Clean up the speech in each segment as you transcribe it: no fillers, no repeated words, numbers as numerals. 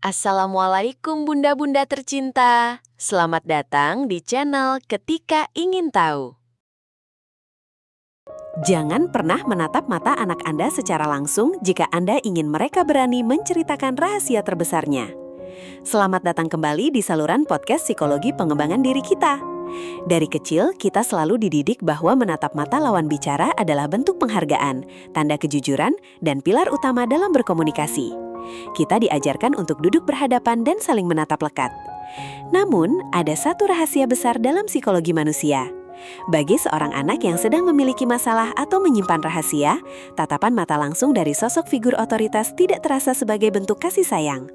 Assalamualaikum bunda-bunda tercinta. Selamat datang di channel Ketika Ingin Tahu. Jangan pernah menatap mata anak Anda secara langsung jika Anda ingin mereka berani menceritakan rahasia terbesarnya. Selamat datang kembali di saluran podcast Psikologi Pengembangan Diri kita. Dari kecil, kita selalu dididik bahwa menatap mata lawan bicara adalah bentuk penghargaan, tanda kejujuran, dan pilar utama dalam berkomunikasi. Kita diajarkan untuk duduk berhadapan dan saling menatap lekat. Namun, ada satu rahasia besar dalam psikologi manusia. Bagi seorang anak yang sedang memiliki masalah atau menyimpan rahasia, tatapan mata langsung dari sosok figur otoritas tidak terasa sebagai bentuk kasih sayang.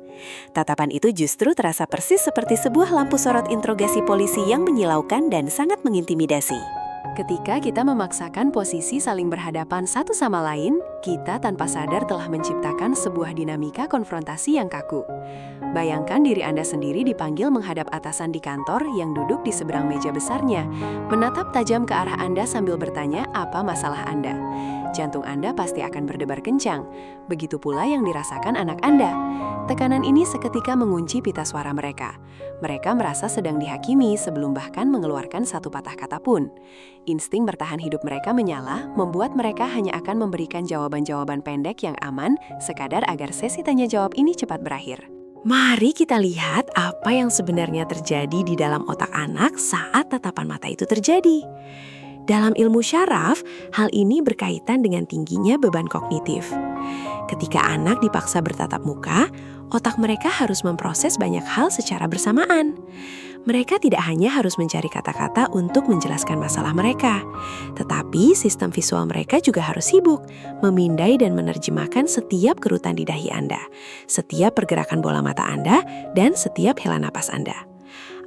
Tatapan itu justru terasa persis seperti sebuah lampu sorot interogasi polisi yang menyilaukan dan sangat mengintimidasi. Ketika kita memaksakan posisi saling berhadapan satu sama lain, kita tanpa sadar telah menciptakan sebuah dinamika konfrontasi yang kaku. Bayangkan diri Anda sendiri dipanggil menghadap atasan di kantor yang duduk di seberang meja besarnya, menatap tajam ke arah Anda sambil bertanya apa masalah Anda. Jantung Anda pasti akan berdebar kencang. Begitu pula yang dirasakan anak Anda. Tekanan ini seketika mengunci pita suara mereka. Mereka merasa sedang dihakimi sebelum bahkan mengeluarkan satu patah kata pun. Insting bertahan hidup mereka menyala, membuat mereka hanya akan memberikan jawaban-jawaban pendek yang aman, sekadar agar sesi tanya jawab ini cepat berakhir. Mari kita lihat apa yang sebenarnya terjadi di dalam otak anak saat tatapan mata itu terjadi. Dalam ilmu syaraf, hal ini berkaitan dengan tingginya beban kognitif. Ketika anak dipaksa bertatap muka, otak mereka harus memproses banyak hal secara bersamaan. Mereka tidak hanya harus mencari kata-kata untuk menjelaskan masalah mereka, tetapi sistem visual mereka juga harus sibuk, memindai dan menerjemahkan setiap kerutan di dahi Anda, setiap pergerakan bola mata Anda, dan setiap hela napas Anda.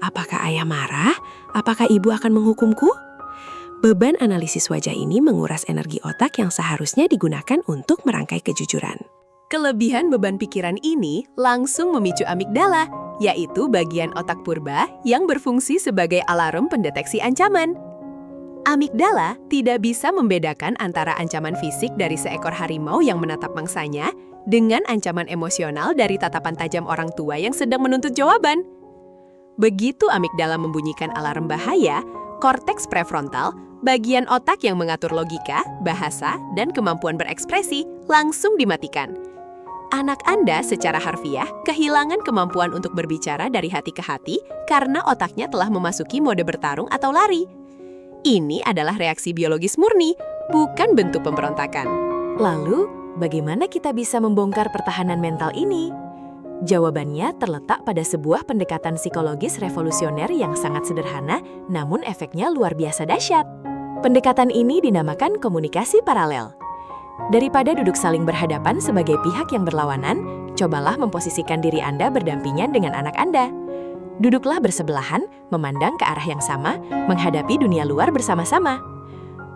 Apakah ayah marah? Apakah ibu akan menghukumku? Beban analisis wajah ini menguras energi otak yang seharusnya digunakan untuk merangkai kejujuran. Kelebihan beban pikiran ini langsung memicu amigdala, yaitu bagian otak purba yang berfungsi sebagai alarm pendeteksi ancaman. Amigdala tidak bisa membedakan antara ancaman fisik dari seekor harimau yang menatap mangsanya dengan ancaman emosional dari tatapan tajam orang tua yang sedang menuntut jawaban. Begitu amigdala membunyikan alarm bahaya, korteks prefrontal, bagian otak yang mengatur logika, bahasa, dan kemampuan berekspresi langsung dimatikan. Anak Anda secara harfiah kehilangan kemampuan untuk berbicara dari hati ke hati karena otaknya telah memasuki mode bertarung atau lari. Ini adalah reaksi biologis murni, bukan bentuk pemberontakan. Lalu, bagaimana kita bisa membongkar pertahanan mental ini? Jawabannya terletak pada sebuah pendekatan psikologis revolusioner yang sangat sederhana, namun efeknya luar biasa dahsyat. Pendekatan ini dinamakan komunikasi paralel. Daripada duduk saling berhadapan sebagai pihak yang berlawanan, cobalah memposisikan diri Anda berdampingan dengan anak Anda. Duduklah bersebelahan, memandang ke arah yang sama, menghadapi dunia luar bersama-sama.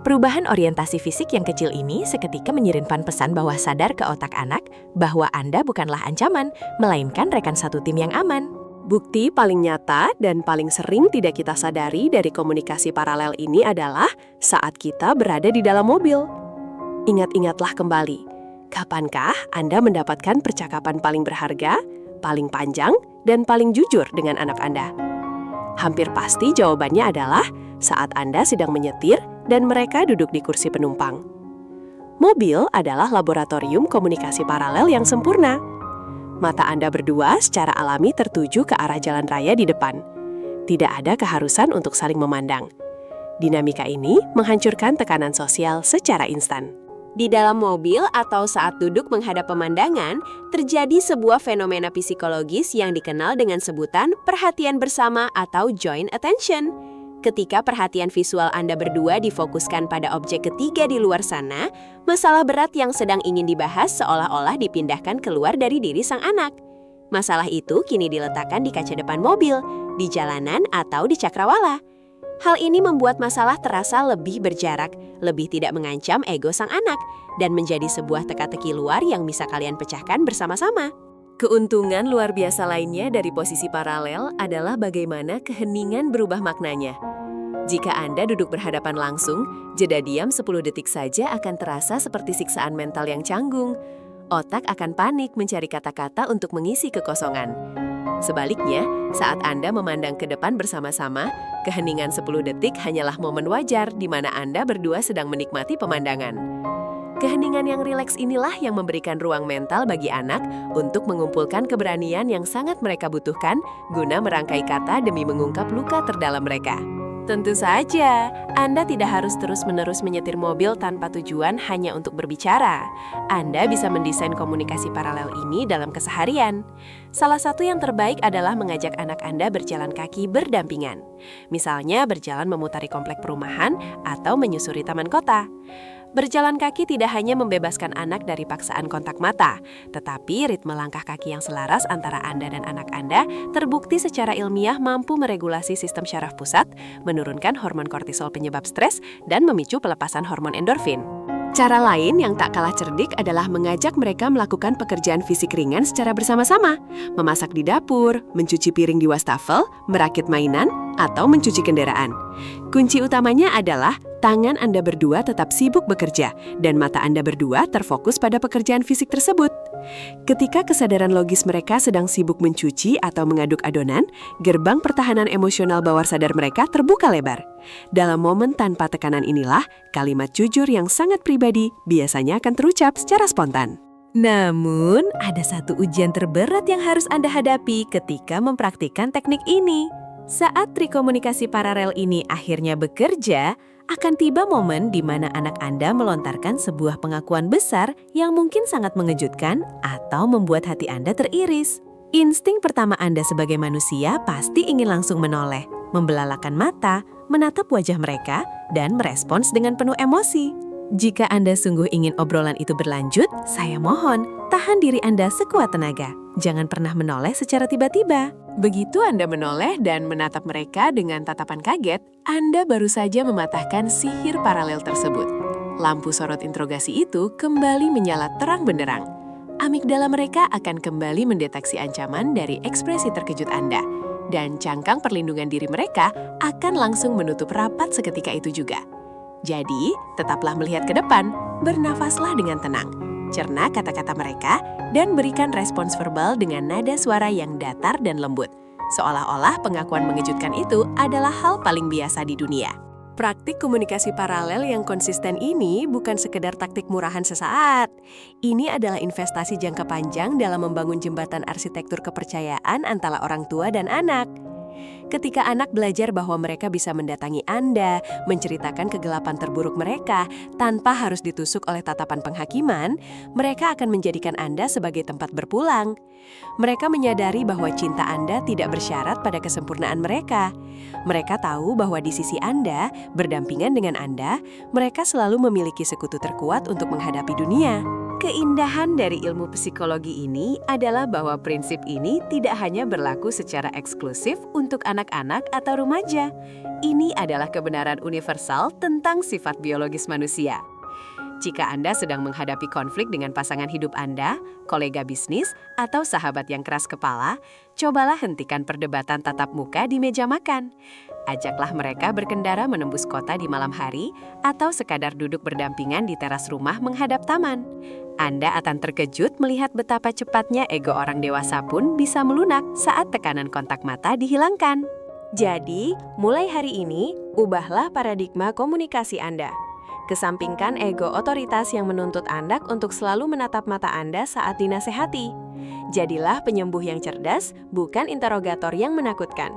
Perubahan orientasi fisik yang kecil ini seketika mengirimkan pesan bawah sadar ke otak anak bahwa Anda bukanlah ancaman, melainkan rekan satu tim yang aman. Bukti paling nyata dan paling sering tidak kita sadari dari komunikasi paralel ini adalah saat kita berada di dalam mobil. Ingat-ingatlah kembali, kapankah Anda mendapatkan percakapan paling berharga, paling panjang, dan paling jujur dengan anak Anda? Hampir pasti jawabannya adalah saat Anda sedang menyetir dan mereka duduk di kursi penumpang. Mobil adalah laboratorium komunikasi paralel yang sempurna. Mata Anda berdua secara alami tertuju ke arah jalan raya di depan. Tidak ada keharusan untuk saling memandang. Dinamika ini menghancurkan tekanan sosial secara instan. Di dalam mobil atau saat duduk menghadap pemandangan, terjadi sebuah fenomena psikologis yang dikenal dengan sebutan perhatian bersama atau joint attention. Ketika perhatian visual Anda berdua difokuskan pada objek ketiga di luar sana, masalah berat yang sedang ingin dibahas seolah-olah dipindahkan keluar dari diri sang anak. Masalah itu kini diletakkan di kaca depan mobil, di jalanan, atau di cakrawala. Hal ini membuat masalah terasa lebih berjarak, lebih tidak mengancam ego sang anak, dan menjadi sebuah teka-teki luar yang bisa kalian pecahkan bersama-sama. Keuntungan luar biasa lainnya dari posisi paralel adalah bagaimana keheningan berubah maknanya. Jika Anda duduk berhadapan langsung, jeda diam 10 detik saja akan terasa seperti siksaan mental yang canggung. Otak akan panik mencari kata-kata untuk mengisi kekosongan. Sebaliknya, saat Anda memandang ke depan bersama-sama, keheningan 10 detik hanyalah momen wajar di mana Anda berdua sedang menikmati pemandangan. Keheningan yang rileks inilah yang memberikan ruang mental bagi anak untuk mengumpulkan keberanian yang sangat mereka butuhkan guna merangkai kata demi mengungkap luka terdalam mereka. Tentu saja, Anda tidak harus terus-menerus menyetir mobil tanpa tujuan hanya untuk berbicara. Anda bisa mendesain komunikasi paralel ini dalam keseharian. Salah satu yang terbaik adalah mengajak anak Anda berjalan kaki berdampingan. Misalnya berjalan memutari komplek perumahan atau menyusuri taman kota. Berjalan kaki tidak hanya membebaskan anak dari paksaan kontak mata, tetapi ritme langkah kaki yang selaras antara Anda dan anak Anda terbukti secara ilmiah mampu meregulasi sistem syaraf pusat, menurunkan hormon kortisol penyebab stres, dan memicu pelepasan hormon endorfin. Cara lain yang tak kalah cerdik adalah mengajak mereka melakukan pekerjaan fisik ringan secara bersama-sama, memasak di dapur, mencuci piring di wastafel, merakit mainan, atau mencuci kendaraan. Kunci utamanya adalah tangan Anda berdua tetap sibuk bekerja dan mata Anda berdua terfokus pada pekerjaan fisik tersebut. Ketika kesadaran logis mereka sedang sibuk mencuci atau mengaduk adonan, gerbang pertahanan emosional bawah sadar mereka terbuka lebar. Dalam momen tanpa tekanan inilah, kalimat jujur yang sangat pribadi biasanya akan terucap secara spontan. Namun, ada satu ujian terberat yang harus Anda hadapi ketika mempraktikkan teknik ini. Saat trik komunikasi paralel ini akhirnya bekerja, akan tiba momen di mana anak Anda melontarkan sebuah pengakuan besar yang mungkin sangat mengejutkan atau membuat hati Anda teriris. Insting pertama Anda sebagai manusia pasti ingin langsung menoleh, membelalakan mata, menatap wajah mereka, dan merespons dengan penuh emosi. Jika Anda sungguh ingin obrolan itu berlanjut, saya mohon, tahan diri Anda sekuat tenaga. Jangan pernah menoleh secara tiba-tiba. Begitu Anda menoleh dan menatap mereka dengan tatapan kaget, Anda baru saja mematahkan sihir paralel tersebut. Lampu sorot interogasi itu kembali menyala terang benderang. Amigdala mereka akan kembali mendeteksi ancaman dari ekspresi terkejut Anda. Dan cangkang perlindungan diri mereka akan langsung menutup rapat seketika itu juga. Jadi, tetaplah melihat ke depan, bernafaslah dengan tenang. Cerna kata-kata mereka, dan berikan respons verbal dengan nada suara yang datar dan lembut. Seolah-olah pengakuan mengejutkan itu adalah hal paling biasa di dunia. Praktik komunikasi paralel yang konsisten ini bukan sekedar taktik murahan sesaat. Ini adalah investasi jangka panjang dalam membangun jembatan arsitektur kepercayaan antara orang tua dan anak. Ketika anak belajar bahwa mereka bisa mendatangi Anda, menceritakan kegelapan terburuk mereka tanpa harus ditusuk oleh tatapan penghakiman, mereka akan menjadikan Anda sebagai tempat berpulang. Mereka menyadari bahwa cinta Anda tidak bersyarat pada kesempurnaan mereka. Mereka tahu bahwa di sisi Anda, berdampingan dengan Anda, mereka selalu memiliki sekutu terkuat untuk menghadapi dunia. Keindahan dari ilmu psikologi ini adalah bahwa prinsip ini tidak hanya berlaku secara eksklusif untuk anak-anak atau remaja. Ini adalah kebenaran universal tentang sifat biologis manusia. Jika Anda sedang menghadapi konflik dengan pasangan hidup Anda, kolega bisnis, atau sahabat yang keras kepala, cobalah hentikan perdebatan tatap muka di meja makan. Ajaklah mereka berkendara menembus kota di malam hari, atau sekadar duduk berdampingan di teras rumah menghadap taman. Anda akan terkejut melihat betapa cepatnya ego orang dewasa pun bisa melunak saat tekanan kontak mata dihilangkan. Jadi, mulai hari ini, ubahlah paradigma komunikasi Anda. Kesampingkan ego otoritas yang menuntut anak untuk selalu menatap mata Anda saat dinasehati. Jadilah penyembuh yang cerdas, bukan interrogator yang menakutkan.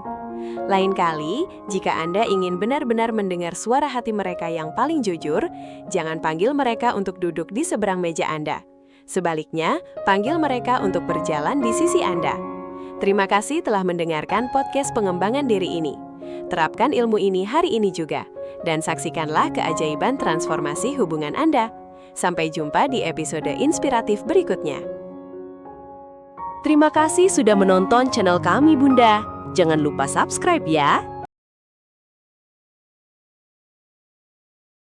Lain kali, jika Anda ingin benar-benar mendengar suara hati mereka yang paling jujur, jangan panggil mereka untuk duduk di seberang meja Anda. Sebaliknya, panggil mereka untuk berjalan di sisi Anda. Terima kasih telah mendengarkan podcast pengembangan diri ini. Terapkan ilmu ini hari ini juga. Dan saksikanlah keajaiban transformasi hubungan Anda. Sampai jumpa di episode inspiratif berikutnya. Terima kasih sudah menonton channel kami, Bunda. Jangan lupa subscribe ya.